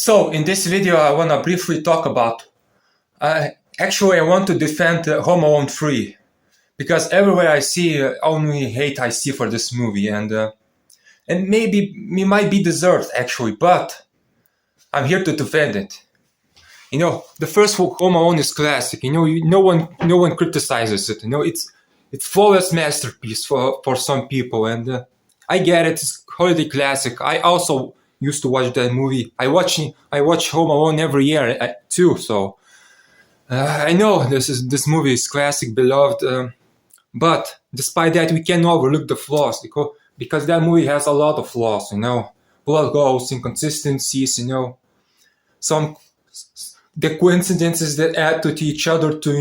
So in this video, I want to briefly talk about. Actually, I want to defend Home Alone 3 because everywhere I see only hate I see for this movie, and maybe it might be deserved actually, but I'm here to defend it. You know, the first Home Alone is classic. You know, no one criticizes it. You know, it's flawless masterpiece for some people, and I get it. It's holiday classic. I also used to watch that movie. I watch Home Alone every year too. So I know this movie is classic, beloved. But despite that, we can't overlook the flaws because that movie has a lot of flaws. You know, plot holes, inconsistencies. You know, some the coincidences that add to each other to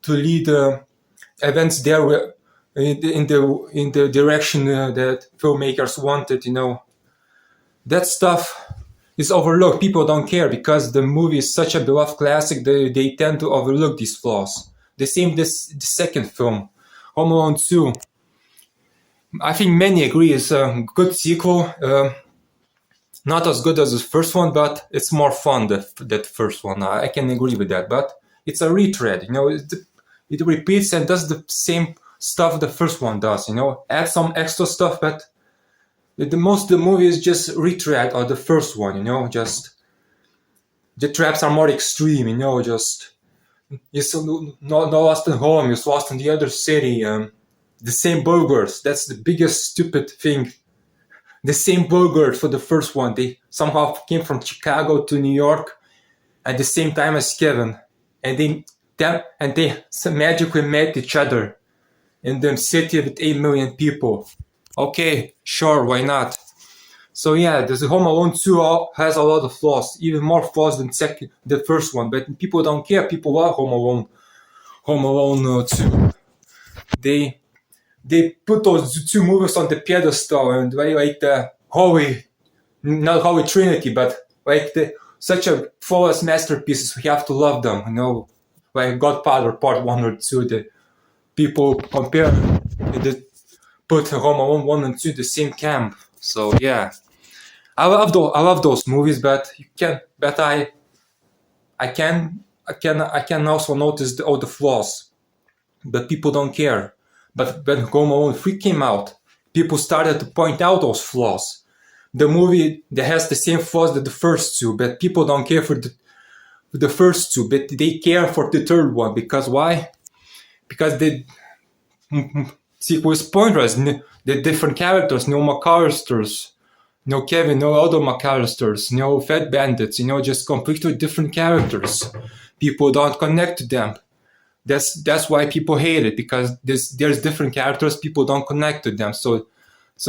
lead events there in the direction that filmmakers wanted. You know, that stuff is overlooked. People don't care because the movie is such a beloved classic. They tend to overlook these flaws. The same the second film, Home Alone 2. I think many agree it's a good sequel. Not as good as the first one, but it's more fun than that first one. I can agree with that, but it's a retread. You know, it repeats and does the same stuff the first one does. You know, add some extra stuff, but the movie is just retread of the first one. You know, just the traps are more extreme. You know, just it's not lost in home. It's lost in the other city. The same burgers. That's the biggest stupid thing. The same burger for the first one. They somehow came from Chicago to New York at the same time as Kevin, and they magically met each other in the city with 8 million people. Okay, sure, why not? So yeah, the Home Alone 2 has a lot of flaws, even more flaws than the first one. But people don't care. People love Home Alone 2. They put those two movies on the pedestal and like the not Holy Trinity, but like such a flawless masterpieces. We have to love them, you know, like Godfather Part 1 or 2. The people compare, put Home Alone 1 and 2 the same camp. So yeah, I love those movies, but I can also notice all the flaws, but people don't care. But when Home Alone 3 came out, people started to point out those flaws. The movie that has the same flaws as the first two, but people don't care for the first two, but they care for the third one. Because why? Because the sequel is pointless. The different characters, no McAllisters, no Kevin, no other McAllisters, no Fat Bandits, you know, just completely different characters. People don't connect to them. That's why people hate it, because there's different characters, people don't connect to them. So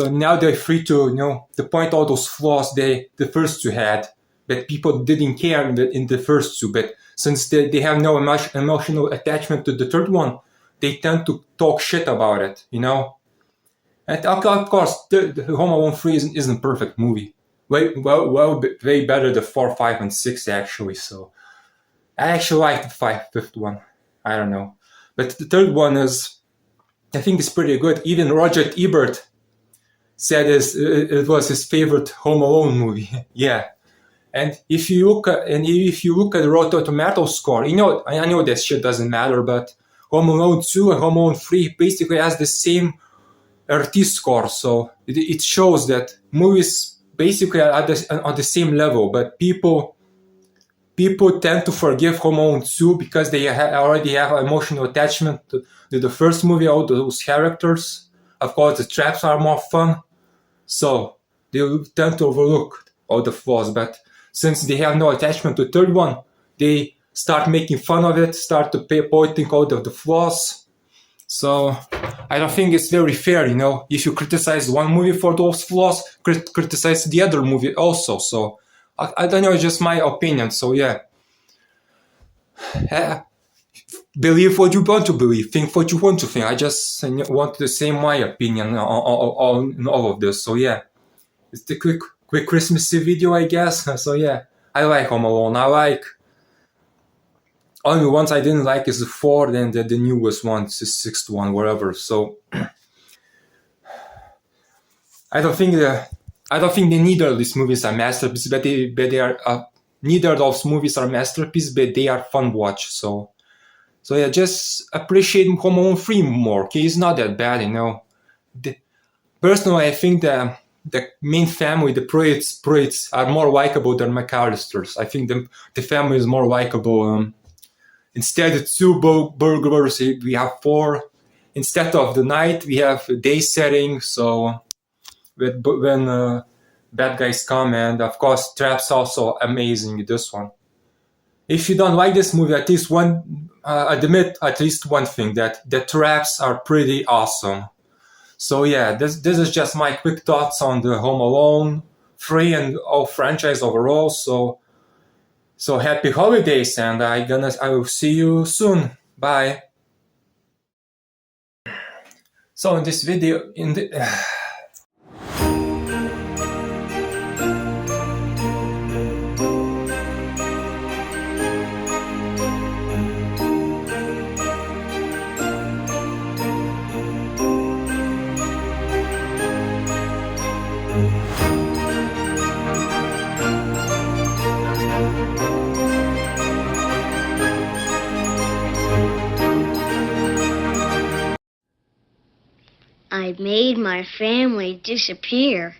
now they're free to to point out those flaws the first two had, but people didn't care in the first two. But since they have no emotional attachment to the third one, they tend to talk shit about it, you know. And of course, the Home Alone 3 isn't a perfect movie. Way better than 4, 5, and 6 actually. So I actually like the fifth one. I don't know. But the third one I think it's pretty good. Even Roger Ebert said it was his favorite Home Alone movie. Yeah. And if you look at the Rotten Tomatoes score, I know that shit doesn't matter, but Home Alone 2 and Home Alone 3 basically has the same RT score. So it shows that movies basically are on the same level, but people tend to forgive Home Alone 2 because they already have emotional attachment to the first movie, all those characters. Of course, the traps are more fun, so they tend to overlook all the flaws. But since they have no attachment to the third one, they start making fun of it, start to pointing out of the flaws. So I don't think it's very fair, you know. If you criticize one movie for those flaws, criticize the other movie also. So I don't know, it's just my opinion. So yeah, believe what you want to believe, think what you want to think. I just want to say my opinion on all of this. So yeah, it's the quick Christmassy video, I guess. So yeah, I like Home Alone. Only ones I didn't like is the 4th and the newest one, the 6th one, whatever. So I don't think I don't think neither of these movies are masterpieces, but they are neither of those movies are masterpieces, but they are fun watch. So yeah, just appreciate Home Alone 3 more. Okay, it's not that bad, you know. Personally, I think the main family, the Pruitts are more likable than McAllisters. I think the family is more likable. Instead of two burglars, we have four. Instead of the night, we have a day setting. So when bad guys come, and of course, traps also amazing. This one. If you don't like this movie, at least admit at least one thing, that the traps are pretty awesome. So yeah, this is just my quick thoughts on the Home Alone 3 and all franchise overall. So happy holidays, and I will see you soon. Bye. So in this video, I made my family disappear.